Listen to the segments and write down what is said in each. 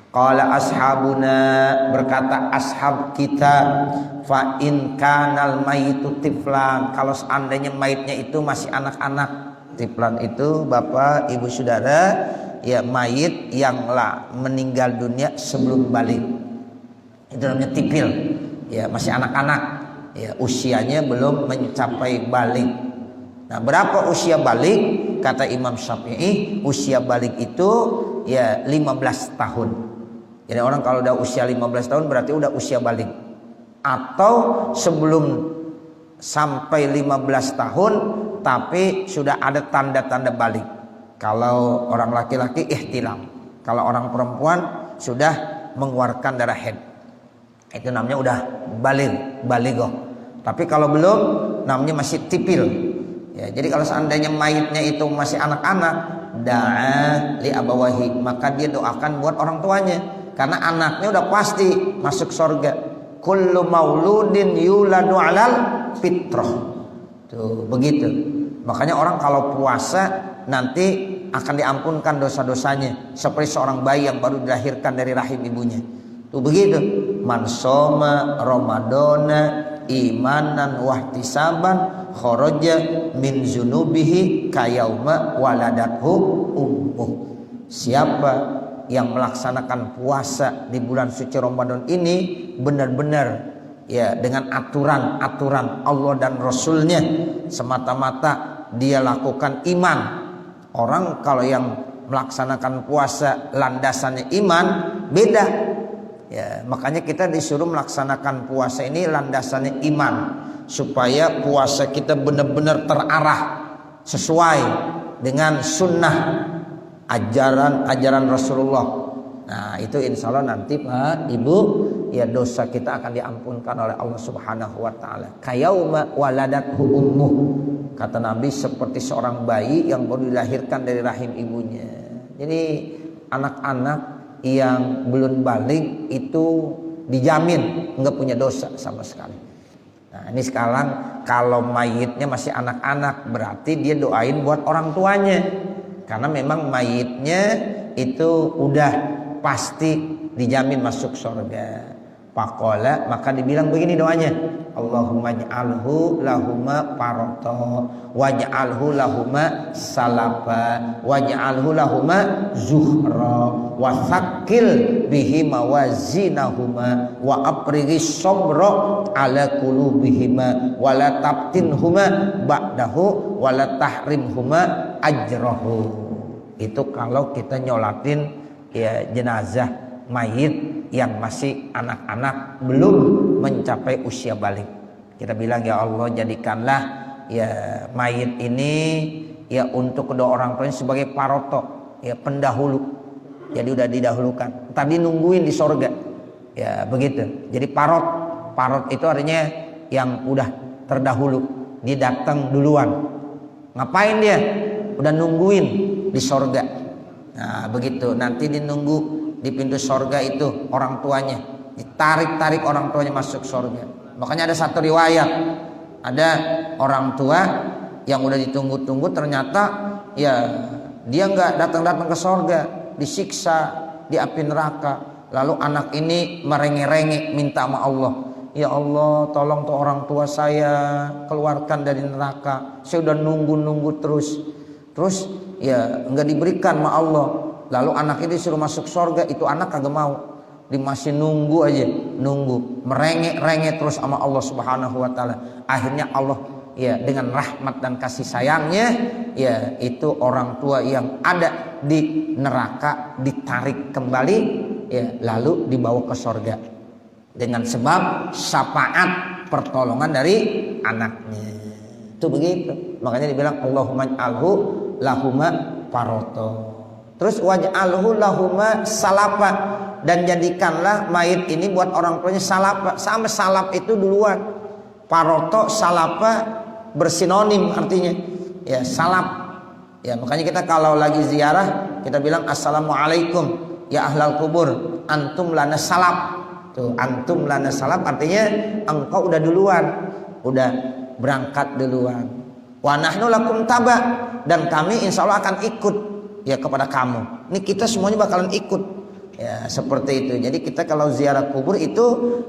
Qala ashabuna, berkata ashab kita, fa in kanal mayitu tiflan, kalau seandainya mayitnya itu masih anak-anak. Tiflan itu bapak ibu saudara, ya mayit yang meninggal dunia sebelum balik, itu namanya tipil, ya masih anak-anak, ya usianya belum mencapai balik. Nah, berapa usia balik? Kata Imam Syafi'i, usia balik itu ya 15 tahun. Jadi orang kalau udah usia 15 tahun berarti udah usia balik. Atau sebelum sampai 15 tahun tapi sudah ada tanda-tanda balik. Kalau orang laki-laki ihtilam, kalau orang perempuan sudah mengeluarkan darah haid, itu namanya udah balighah. Tapi kalau belum namanya masih tipil. Ya, jadi kalau seandainya mayitnya itu masih anak-anak, da'a li abawahi, maka dia doakan buat orang tuanya, karena anaknya udah pasti masuk surga. Kullu mauludin yuladu alal fitrah. Tuh, begitu. Makanya orang kalau puasa nanti akan diampunkan dosa-dosanya seperti seorang bayi yang baru dilahirkan dari rahim ibunya. Tuh begitu. Man shoma ramadana imanan wahtisaban kharaja min zunubihi kayauma waladathu ummuh. Siapa yang melaksanakan puasa di bulan suci Ramadan ini benar-benar ya dengan aturan-aturan Allah dan Rasulnya, semata-mata dia lakukan iman. Orang kalau yang melaksanakan puasa landasannya iman beda. Ya, makanya kita disuruh melaksanakan puasa ini landasannya iman, supaya puasa kita benar-benar terarah sesuai dengan sunnah ajaran Rasulullah. Nah, itu insya Allah nanti Pak Ibu, ya dosa kita akan diampunkan oleh Allah Subhanahu wa taala. Kayauma waladathu ummuh. Kata Nabi seperti seorang bayi yang baru dilahirkan dari rahim ibunya. Jadi anak-anak yang belum balik itu dijamin enggak punya dosa sama sekali. Nah, ini sekarang kalau mayitnya masih anak-anak berarti dia doain buat orang tuanya, karena memang mayitnya itu udah pasti dijamin masuk surga. Faqala, maka dibilang begini doanya, Allahumma ij'alhu lahuma paroto waj'alhu lahuma salaba waj'alhu lahuma zuhra wa thaqqil bihi mawazinahuma wa aprigis sabra ala qulubihima wa la tabtinhuma ba'dahu wa la tahrimhuma ajrahu. Itu kalau kita nyolatin ya jenazah mayit yang masih anak-anak belum mencapai usia balik. Kita bilang, ya Allah, jadikanlah ya mayit ini ya untuk kedua orang tuanya sebagai paroto, ya pendahulu. Jadi udah didahulukan. Tadi nungguin di sorga. Ya begitu. Jadi parot itu artinya yang udah terdahulu. Dia datang duluan. Ngapain dia? Udah nungguin di sorga. Nah begitu. Nanti dinunggu di pintu sorga itu orang tuanya, ditarik orang tuanya masuk sorga. Makanya ada satu riwayat, ada orang tua yang udah ditunggu-tunggu ternyata ya dia nggak datang ke sorga, disiksa di api neraka. Lalu anak ini merengek-rengek minta sama Allah, ya Allah tolong tuh orang tua saya keluarkan dari neraka, saya udah nunggu terus ya nggak diberikan sama Allah. Lalu anak ini disuruh masuk surga, itu anak kagak mau, dia masih nunggu aja, merengek-rengek terus sama Allah Subhanahu wa taala. Akhirnya Allah ya dengan rahmat dan kasih sayangnya ya itu orang tua yang ada di neraka ditarik kembali ya lalu dibawa ke surga dengan sebab syafaat pertolongan dari anaknya. Itu begitu. Makanya dibilang Allahumma ij'alhu lahuma paroto. Terus waj'alhu lahuma salapa, dan jadikanlah mayit ini buat orang tuanya salapa. Sama salap itu duluan. Paroto salapa bersinonim artinya. Ya salap. Ya makanya kita kalau lagi ziarah kita bilang assalamualaikum ya ahlal kubur antum lana salap. Tuh antum lana salap artinya engkau udah duluan, udah berangkat duluan. Wa nahnu lakum taba, dan kami insya Allah akan ikut ya kepada kamu. Ini kita semuanya bakalan ikut. Ya, seperti itu. Jadi kita kalau ziarah kubur itu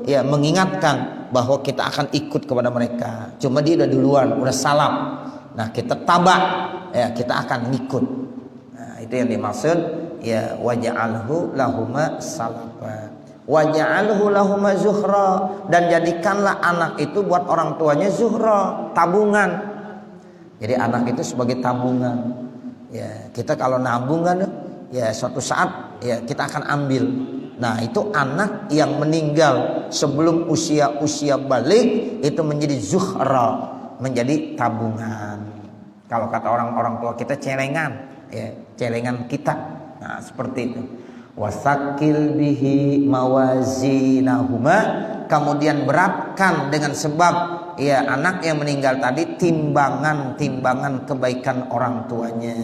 ya mengingatkan bahwa kita akan ikut kepada mereka. Cuma dia udah duluan, udah salam. Nah, kita tabak, ya kita akan ngikut. Nah, itu yang dimaksud ya waj'alhu lahuma salafa. Waj'alhu lahuma zuhra, dan jadikanlah anak itu buat orang tuanya zuhra, tabungan. Jadi anak itu sebagai tabungan. Ya, kita kalau nabung kan ya suatu saat ya kita akan ambil. Nah, itu anak yang meninggal sebelum usia balik itu menjadi zuhra, menjadi tabungan. Kalau kata orang-orang tua kita celengan, ya, celengan kita. Nah, seperti itu. Wasakil bihi mawazinahuma, kemudian beratkan dengan sebab ya anak yang meninggal tadi timbangan kebaikan orang tuanya.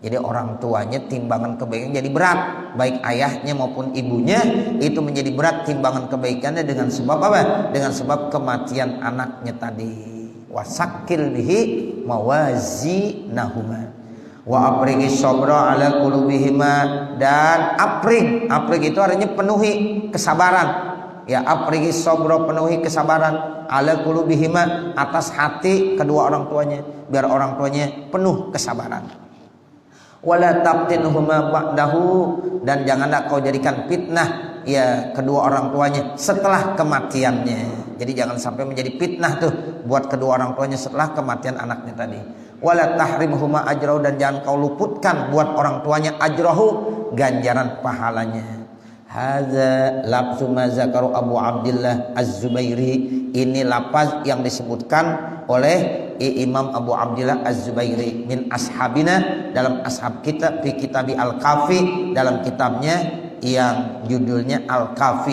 Jadi orang tuanya timbangan kebaikan jadi berat, baik ayahnya maupun ibunya itu menjadi berat timbangan kebaikannya dengan sebab apa? Dengan sebab kematian anaknya tadi. Wasakil bihi mawazinahuma. Wa aprigi sabra ala qulubihima, dan aprig itu artinya penuhi kesabaran. Ya, aprigi sabra, penuhi kesabaran ala qulubihima, atas hati kedua orang tuanya, biar orang tuanya penuh kesabaran. Wala tabtinhuma ba'dahu, dan janganlah kau jadikan fitnah ya kedua orang tuanya setelah kematiannya. Jadi jangan sampai menjadi fitnah tuh buat kedua orang tuanya setelah kematian anaknya tadi. Wala tahrimhuma ajrahu, dan jangan kau luputkan buat orang tuanya ajrahu, ganjaran pahalanya. Hadza lafzu ma zakaru Abu Abdillah Az-Zubairi, ini lafaz yang disebutkan oleh Imam Abu Abdillah Az-Zubairi min ashabina, dalam ashab kita, fi kitabi Al-Kafi, dalam kitabnya yang judulnya Al-Kafi.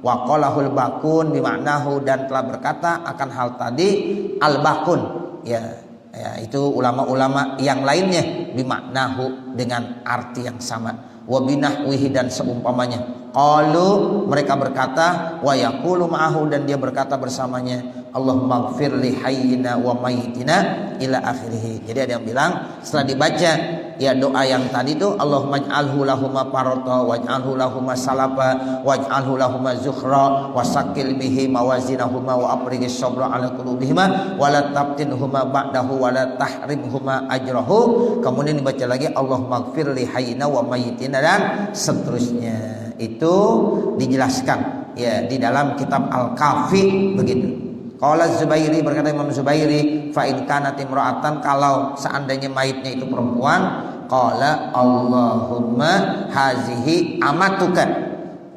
Wa qalahul bakun bimaknahu, dan telah berkata akan hal tadi Al-Bakun, ya itu ulama-ulama yang lainnya bimaknahu, dengan arti yang sama. Wa binahwihi, dan seumpamanya. Qalu, mereka berkata, wa yaqulu ma'ahu, dan dia berkata bersamanya, Allahumma ighfir li hayyina wa mayyitina ila akhirih. Jadi ada yang bilang setelah dibaca ya doa yang tadi itu, Allahumma ij'alhu lahuma parata waj'alhu lahuma salafa waj'alhu lahuma zukhra wasakil bihi mawazinahuma wa afrighis sabra ala qulubihima wa la tabtinhuma ba'dahu wa la tahrimhuma ajrahu. Kemudian dibaca lagi Allahumma ighfir li hayyina wa mayyitina, dan seterusnya. Itu dijelaskan ya di dalam kitab Al-Kafi begitu. Qala Zubairi, berkata Imam Zubairi, fa in kanat imra'atan, kalau seandainya mayitnya itu perempuan, qala Allahumma hazihi amatuka.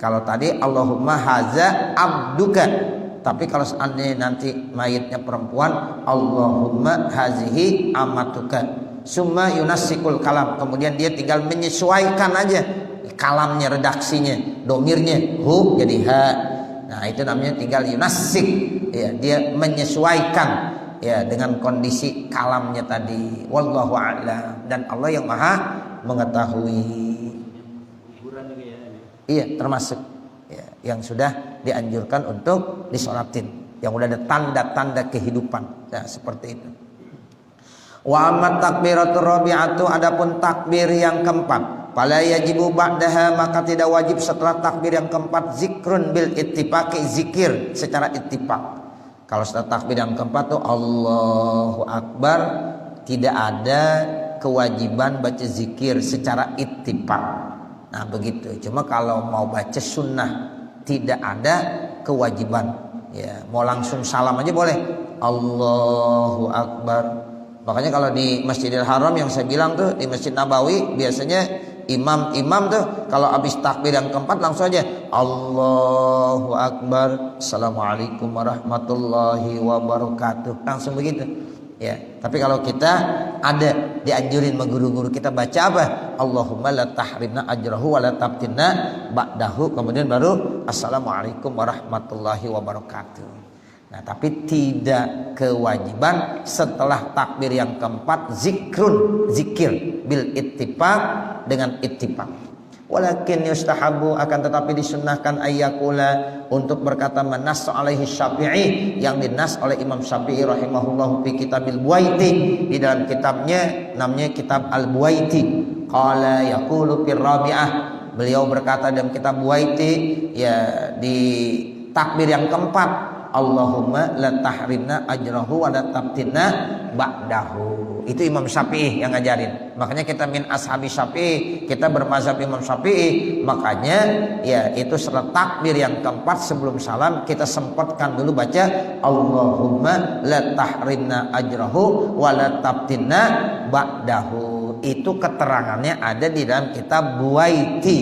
Kalau tadi Allahumma haza abduka, tapi kalau seandainya nanti mayitnya perempuan, Allahumma hazihi amatuka. Summa yunassikul kalam, kemudian dia tinggal menyesuaikan aja kalamnya, redaksinya, domirnya hu jadi ha. Nah, itu namanya tinggal yunassik, ya, dia menyesuaikan ya dengan kondisi kalamnya tadi. Wallahu a'lam, dan Allah yang Maha mengetahui. Iya, termasuk ya, yang sudah dianjurkan untuk disolatin, yang udah ada tanda-tanda kehidupan. Nah, seperti itu. Wa amma takbiratur rabi'atu, adapun takbir yang keempat, fala yajibu ba'daha, maka tidak wajib setelah takbir yang keempat, zikrun bil ittifaqi, zikir secara ittifaq. Kalau setelah takbir yang keempat tuh Allahu Akbar, tidak ada kewajiban baca zikir secara ittifaq. Nah, begitu. Cuma kalau mau baca sunnah tidak ada kewajiban. Ya, mau langsung salam aja boleh. Allahu Akbar. Makanya kalau di Masjidil Haram yang saya bilang tuh, di Masjid Nabawi biasanya imam tuh kalau habis takbir yang keempat langsung aja Allahu Akbar, Assalamualaikum warahmatullahi wabarakatuh, langsung begitu. Ya, tapi kalau kita ada dianjurin sama guru-guru kita baca apa? Allahumma la tahrimna ajrahu wa la tabtinna ba'dahu, kemudian baru Assalamualaikum warahmatullahi wabarakatuh. Nah, tapi tidak kewajiban setelah takbir yang keempat zikir bil ittifaq, dengan ittifaq. Walakin yustahabu, akan tetapi disunnahkan ayyakula, untuk berkata manas alaihi Syafi'i, yang dinas oleh Imam Syafi'i rahimahullah fi kitabil Buaiti, di dalam kitabnya namanya kitab Al Buaiti. Qala yaqulu fir rabi'ah, beliau berkata dalam kitab Buaiti ya di takbir yang keempat, Allahumma la tahrimna ajrahu wa la tabtinna ba'dahu. Itu Imam Syafi'i yang ngajarin. Makanya kita min ashabi Syafi'i, kita bermazhab Imam Syafi'i. Makanya ya itu setelah takbir yang keempat sebelum salam kita sempatkan dulu baca Allahumma la tahrimna ajrahu wa la tabtinna ba'dahu. Itu keterangannya ada di dalam kitab Buaiti.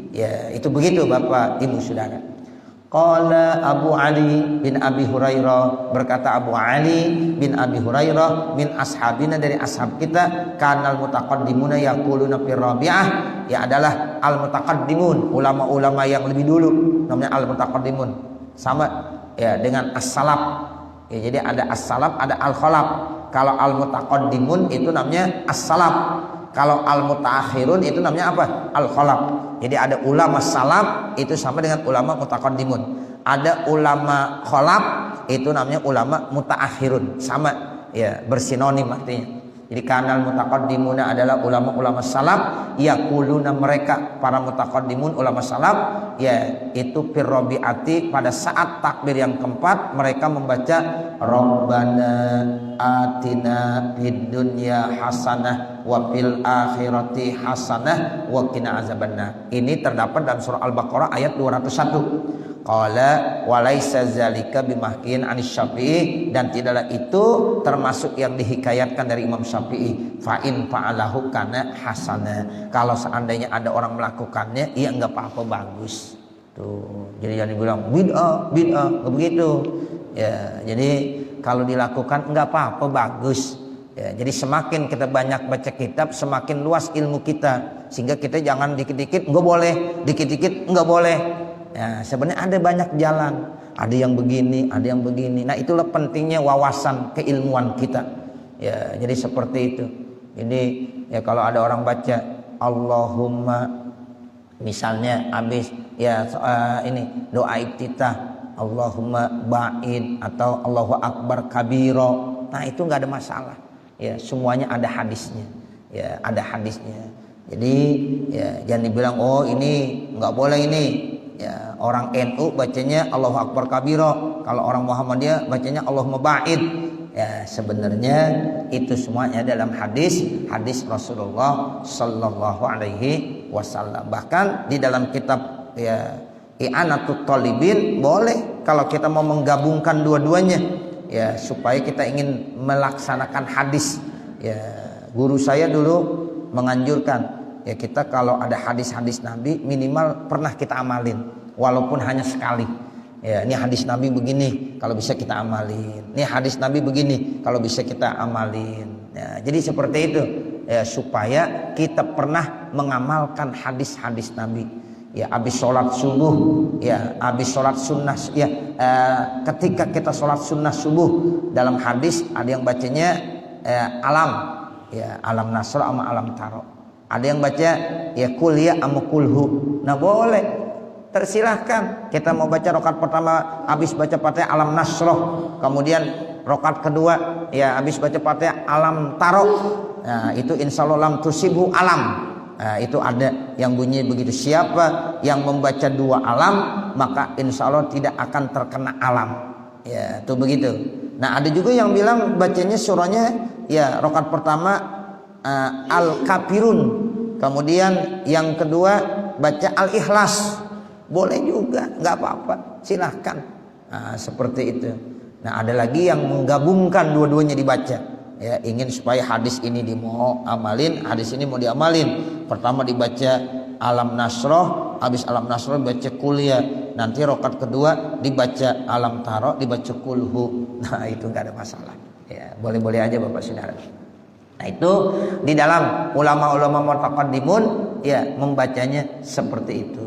Ya, itu begitu Bapak Ibu Saudara. Qala Abu Ali bin Abi Hurairah, berkata Abu Ali bin Abi Hurairah, min ashabina, dari ashab kita, kanal mutaqaddimuna yaquluna fir rabi'ah, ya adalah al mutaqaddimun, ulama-ulama yang lebih dulu namanya al mutaqaddimun, sama ya dengan as-salaf. Ya, jadi ada as-salaf, ada al-khalaf. Kalau al mutaqaddimun itu namanya as-salaf. Kalau al-mutaakhirun itu namanya apa? Al-khalaf. Jadi ada ulama salaf itu sama dengan ulama mutaqaddimun. Ada ulama khalaf itu namanya ulama mutaakhirun, sama ya, bersinonim artinya. Jadi kanal mutaqaddimuna adalah ulama-ulama salaf, yaquluna mereka para mutaqaddimun ulama salaf ya itu fir rabi'ati, pada saat takbir yang keempat mereka membaca Rabbana atina fid dunya hasanah wa fil akhirati hasanah wa qina azabannar. Ini terdapat dalam surah Al-Baqarah ayat 201. Qala walaysa zalika bimahkin anis Syafi'i, dan tidaklah itu termasuk yang dihikayatkan dari Imam Syafi'i. Fa in fa'alahu kana hasana, kalau seandainya ada orang melakukannya ya enggak apa-apa, bagus. Tuh, jadi jangan bilang bid'ah, enggak begitu. Ya, jadi kalau dilakukan enggak apa-apa, bagus. Ya, jadi semakin kita banyak baca kitab, semakin luas ilmu kita, sehingga kita jangan dikit-dikit enggak boleh, dikit-dikit enggak boleh. Ya, sebenarnya ada banyak jalan, ada yang begini, ada yang begini. Nah, itulah pentingnya wawasan keilmuan kita. Ya, jadi seperti itu. Ini ya kalau ada orang baca Allahumma, misalnya habis ya ini doa iftitah, Allahumma ba'id atau Allahu akbar kabiro. Nah, itu enggak ada masalah. Ya, semuanya ada hadisnya. Ya, ada hadisnya. Jadi ya jangan dibilang oh ini enggak boleh ini. Ya, orang NU bacanya Allahu Akbar kabiro, kalau orang Muhammadiyah bacanya Allahumma ba'id. Ya, sebenarnya itu semuanya dalam hadis Rasulullah sallallahu alaihi wasallam. Bahkan di dalam kitab ya I'anatut Thalibin boleh kalau kita mau menggabungkan dua-duanya ya, supaya kita ingin melaksanakan hadis. Ya, guru saya dulu menganjurkan ya kita kalau ada hadis-hadis Nabi minimal pernah kita amalin walaupun hanya sekali. Ya, ini hadis Nabi begini, kalau bisa kita amalin. Ini hadis Nabi begini, kalau bisa kita amalin. Ya, jadi seperti itu ya, supaya kita pernah mengamalkan hadis-hadis Nabi. Ya, habis sholat subuh, ya habis sholat sunnah ya, ketika kita sholat sunnah subuh dalam hadis ada yang bacanya alam, ya alam nasr sama alam taro. Ada yang baca ya kuliah sama kulhu. Nah, boleh, tersilahkan. Kita mau baca rakaat pertama habis baca Fatihah alam nasroh, kemudian rakaat kedua ya habis baca Fatihah alam taro. Nah, itu insyaallah lam tusibu alam. Nah, itu ada yang bunyi begitu. Siapa yang membaca dua alam maka insyaallah tidak akan terkena alam. Ya, itu begitu. Nah, ada juga yang bilang bacanya surahnya ya rakaat pertama Al-Kafirun, kemudian yang kedua baca Al-Ikhlas, boleh juga, nggak apa-apa, silahkan. Nah, seperti itu. Nah, ada lagi yang menggabungkan dua-duanya dibaca, ya ingin supaya hadis ini mau amalin, hadis ini mau diamalin. Pertama dibaca alam nasroh, habis alam nasroh dibaca kuliah, nanti rakaat kedua dibaca alam taro, dibaca kulhu. Nah, itu nggak ada masalah. Ya, boleh-boleh aja Bapak Saudara. Nah, itu di dalam ulama-ulama mutaqaddimun ya membacanya seperti itu.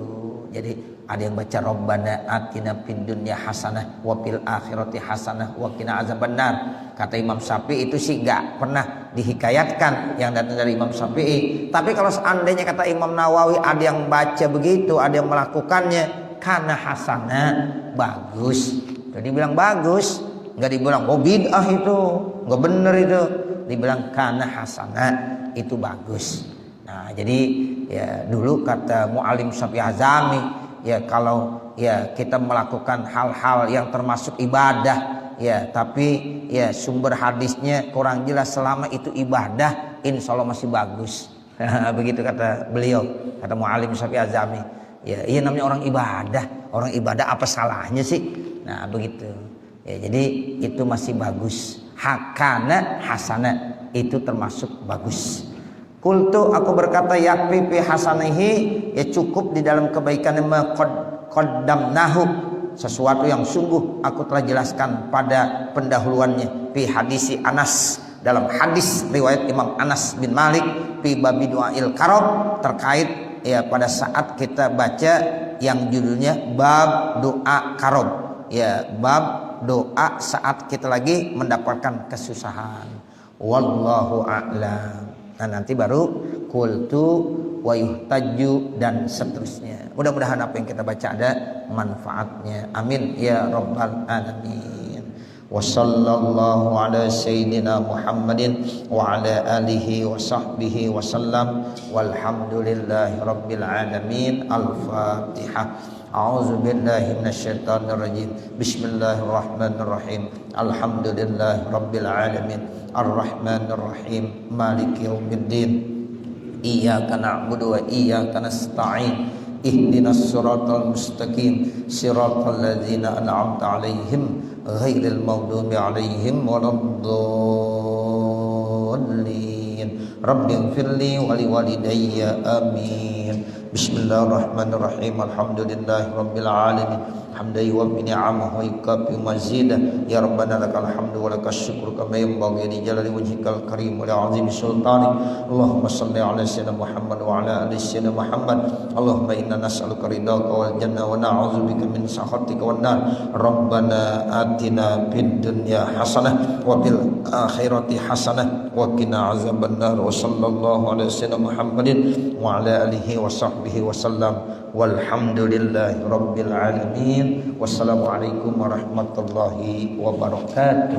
Jadi ada yang baca Rabbana atina fid dunya hasanah wa fil akhirati hasanah wa qina azabannar. Kata Imam Syafi'i itu sih enggak pernah dihikayatkan yang datang dari Imam Syafi'i. Tapi kalau seandainya kata Imam Nawawi ada yang baca begitu, ada yang melakukannya, kana hasanah, bagus. Jadi bilang bagus, enggak dibilang oh bid'ah itu, enggak benar itu. Dibilang kana hasanah, itu bagus. Nah, jadi ya dulu kata Muallim Syafi'i Azami, ya kalau ya kita melakukan hal-hal yang termasuk ibadah, ya tapi ya sumber hadisnya kurang jelas, selama itu ibadah, insya Allah masih bagus. Begitu kata beliau, kata Muallim Syafi'i Azami. Ya, iya namanya orang ibadah apa salahnya sih? Nah begitu. Ya, jadi itu masih bagus. Hakana hasana itu termasuk bagus. Kultu aku berkata yakfi fi hasanihi, ya cukup di dalam kebaikan yang qaddamnahu, sesuatu yang sungguh aku telah jelaskan pada pendahuluannya, fi hadisi Anas, dalam hadis riwayat Imam Anas bin Malik, fi babi du'ail karob, terkait ya pada saat kita baca yang judulnya bab doa karob, ya bab doa saat kita lagi mendapatkan kesusahan. Wallahu a'lam. Nah nanti baru kultu wa yuhtaju dan seterusnya. Mudah-mudahan apa yang kita baca ada manfaatnya. Amin ya rabbal alamin. Wa sallallahu ala sayyidina Muhammadin wa ala alihi wa sahbihi wa sallam. Walhamdulillahi rabbil alamin. Al-Fatihah. A'udzu billahi minasyaitonir rajim. Bismillahirrahmanirrahim. Alhamdulillahi rabbil alamin. Ar-Rahmanir Rahim. Maliki yaumiddin. Iyyaka na'budu wa iyyaka nasta'in. Ihdinas siratal mustaqim. Siratal ladzina an'amta 'alaihim ghairil maghdubi 'alaihim waladdallin. Rabbighfirli wa liwalidayya. Amin. Bismillahirrahmanirrahim. Alhamdulillahi rabbil alamin. Hamdan yuwaffi ni'amahu wa yukafi mazidah. Ya Rabbana lakal hamdu wa lakas syukru kama yanbaghi li jalali wajhikal karim wa li'azimi sultanik. Allahumma shalli ala sayyidina Muhammad wa ala ali sayyidina Muhammad. Allahumma inna nas'aluka ridhaka wal jannah wa na'udzubika min sakhatika wan nar. Rabbana atina fid dunya hasanah wa fil akhirati hasanah wa qina azabannar. Wa sallallahu ala sayyidina Muhammadin wa ala alihi wa sahbihi wa sallam. Walhamdulillahi rabbil alamin. Wassalamualaikum warahmatullahi wabarakatuh.